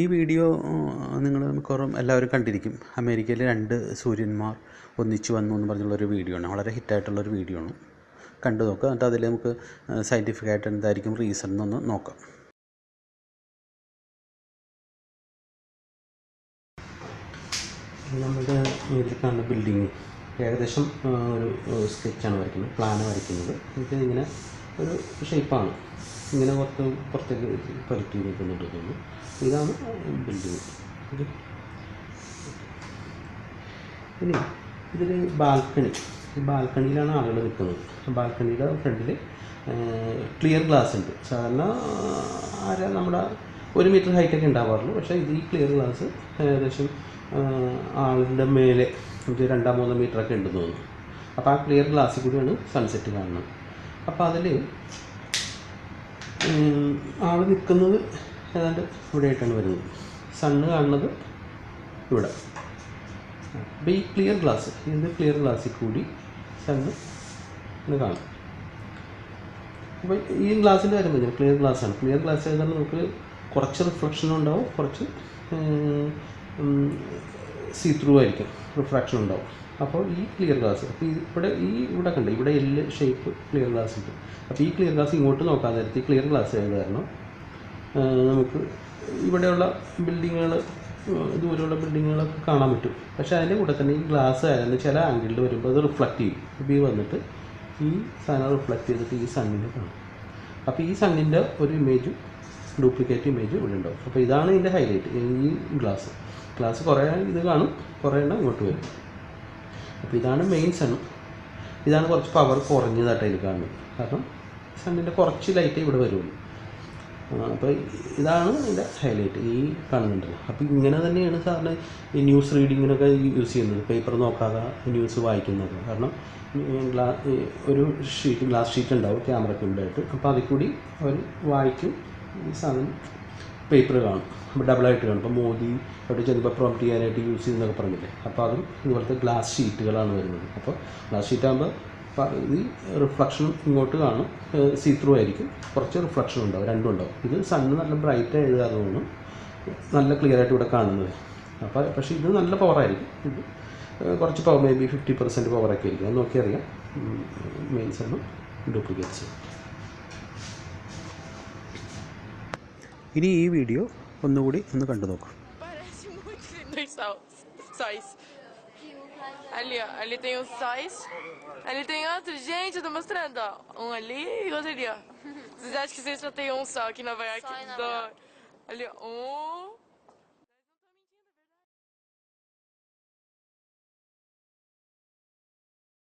ഈ വീഡിയോ നിങ്ങൾ മിക്കവാറും എല്ലാവരും കണ്ടിരിക്കും. അമേരിക്കയിൽ 2 സൂര്യന്മാർ ഒന്നിച്ചു വന്നു എന്ന് പറഞ്ഞുള്ളൊരു വീഡിയോ ആണ്. വളരെ ഹിറ്റായിട്ടുള്ളൊരു വീഡിയോ ആണ്. കണ്ടു നോക്കുക. എന്നിട്ട് അതിൽ നമുക്ക് സയൻറ്റിഫിക്കായിട്ട് എന്തായിരിക്കും റീസൺ എന്നൊന്ന് നോക്കാം. നമ്മുടെ ഇതിൽ കാണുന്ന ബിൽഡിങ് ഏകദേശം ഒരു സ്കെച്ചാണ് വരയ്ക്കുന്നത്, പ്ലാന് വരയ്ക്കുന്നത്. ഇങ്ങനെ ഒരു ഷേപ്പാണ്, ഇങ്ങനെ പുറത്തേക്ക് പരത്തി നിൽക്കുന്നുണ്ട് തോന്നുന്നു. ഇതാണ് ബിൽഡിങ്. ഇനി ഇതിൽ ബാൽക്കണിയിലാണ് ആളുകൾ നിൽക്കുന്നത്. ബാൽക്കണിയുടെ ഫ്രണ്ടിൽ ക്ലിയർ ഗ്ലാസ് ഉണ്ട്. സാധാരണ നമ്മുടെ 1 മീറ്റർ ഹൈറ്റൊക്കെ ഉണ്ടാവാറുള്ളൂ. പക്ഷേ ഇത് ഈ ക്ലിയർ ഗ്ലാസ് ഏകദേശം ആളിൻ്റെ മേലെ ഒരു 2-3 മീറ്ററൊക്കെ ഉണ്ടെന്ന് തോന്നുന്നു. അപ്പോൾ ആ ക്ലിയർ ഗ്ലാസ്സിൽ കൂടിയാണ് സൺസെറ്റ് കാണുന്നത്. അപ്പോൾ അതിൽ ആൾ നിൽക്കുന്നത് ഏതാണ്ട് ഇവിടെ ആയിട്ടാണ് വരുന്നത്. സണ്ണ് കാണുന്നത് ഇവിടെ. അപ്പോൾ ഈ ക്ലിയർ ഗ്ലാസ്സിൽ കൂടി സണ്ണ് കാണും. അപ്പോൾ ഈ ഗ്ലാസ്സിൻ്റെ കാര്യം പറഞ്ഞാൽ ക്ലിയർ ഗ്ലാസ്സാണ്. ക്ലിയർ ഗ്ലാസ് ഏതാണ് നമുക്ക് കുറച്ച് റിഫ്ലക്ഷനും ഉണ്ടാവും, കുറച്ച് സീ ത്രൂ ആയിരിക്കും, റിഫ്രാക്ഷൻ ഉണ്ടാവും. അപ്പോൾ ഈ ക്ലിയർ ഗ്ലാസ്, അപ്പോൾ ഇവിടെ കണ്ട് ഇവിടെ ഷേപ്പ് ക്ലിയർ ഗ്ലാസ് ഉണ്ട്. അപ്പോൾ ഈ ക്ലിയർ ഗ്ലാസ് ഇങ്ങോട്ട് നോക്കാതെ നേരത്തെ ഈ ക്ലിയർ ഗ്ലാസ് ആയത് കാരണം നമുക്ക് ഇവിടെയുള്ള ബിൽഡിങ്ങുകൾ, ദൂരെയുള്ള ബിൽഡിങ്ങുകളൊക്കെ കാണാൻ പറ്റും. പക്ഷേ അതിൻ്റെ കൂടെ തന്നെ ഈ ഗ്ലാസ് ആയിരുന്നു ചില ആംഗിളിൽ വരുമ്പോൾ അത് റിഫ്ലക്റ്റ് ചെയ്യും. ഇപ്പോൾ ഈ വന്നിട്ട് ഈ സാധനം റിഫ്ലക്റ്റ് ചെയ്തിട്ട് ഈ സണ്ണിനെ കാണും. അപ്പോൾ ഈ സണ്ണിൻ്റെ ഒരു ഇമേജും ഡ്യൂപ്ലിക്കേറ്റ് ഇമേജും ഇവിടെ ഉണ്ടാവും. അപ്പോൾ ഇതാണ് ഇതിൻ്റെ ഹൈലൈറ്റ്. ഈ ഗ്ലാസ് കുറേ ഇത് കാണും, കുറേ എണ്ണം ഇങ്ങോട്ട് വരും. അപ്പോൾ ഇതാണ് മെയിൻ സൺ. ഇതാണ് കുറച്ച് പവർ കുറഞ്ഞതായിട്ട് അതിൽ കാണുന്നത്. കാരണം സണ്ണിൻ്റെ കുറച്ച് ലൈറ്റേ ഇവിടെ വരുള്ളൂ. അപ്പോൾ ഇതാണ് ഇതിൻ്റെ ഹൈലൈറ്റ്, ഈ കാണുന്നുണ്ടല്ലോ. അപ്പോൾ ഇങ്ങനെ തന്നെയാണ് സാറിന് ഈ ന്യൂസ് റീഡിങ്ങിനൊക്കെ യൂസ് ചെയ്യുന്നത്, പേപ്പർ നോക്കാതെ ന്യൂസ് വായിക്കുന്നത്. കാരണം ഒരു ഗ്ലാസ് ഷീറ്റ് ഉണ്ടാവും ക്യാമറയ്ക്ക് ഉണ്ടായിട്ട്. അപ്പോൾ അതിൽ കൂടി അവർ വായിക്കും. ഈ സാധനം പേപ്പർ കാണും, അപ്പോൾ ഡബിളായിട്ട് കാണും. ഇപ്പോൾ മോദി അവിടെ ചെന്നപ്പോൾ പ്രോംപ്റ്റ് ചെയ്യാനായിട്ട് യൂസ് ചെയ്യുന്നതൊക്കെ പറഞ്ഞില്ലേ. അപ്പോൾ അതും ഇതുപോലത്തെ ഗ്ലാസ് ഷീറ്റുകളാണ് വരുന്നത്. അപ്പോൾ ഗ്ലാസ് ഷീറ്റാകുമ്പോൾ ഈ റിഫ്ലക്ഷൻ ഇങ്ങോട്ട് കാണും, സീ ത്രൂ ആയിരിക്കും, കുറച്ച് റിഫ്ലക്ഷൻ ഉണ്ടാവും, രണ്ടും ഉണ്ടാവും. ഇത് സണ്ണ് നല്ല ബ്രൈറ്റ് ആയത് കാരണമാണ് നല്ല ക്ലിയർ ആയിട്ട് ഇവിടെ കാണുന്നത്. അപ്പോൾ പക്ഷേ ഇത് നല്ല പവറായിരിക്കും. ഇത് കുറച്ച് പവർ, മേ ബി 50% പവറൊക്കെ ആയിരിക്കും. അത് നോക്കി അറിയാം മെയിൻ സണ്ണും ഡ്യൂപ്ലിക്കേറ്റ്സ്. ഇനി ഈ വീഡിയോ ഒന്നുകൂടി കണ്ടു നോക്കാം. Ali tem os sais. Ali tem outro. Gente, eu tô mostrando, ó. Um ali e outro ali, ó. Vocês acham que vocês só tem um só aqui em Nova York? Só em Nova York. Ali, ó. Um.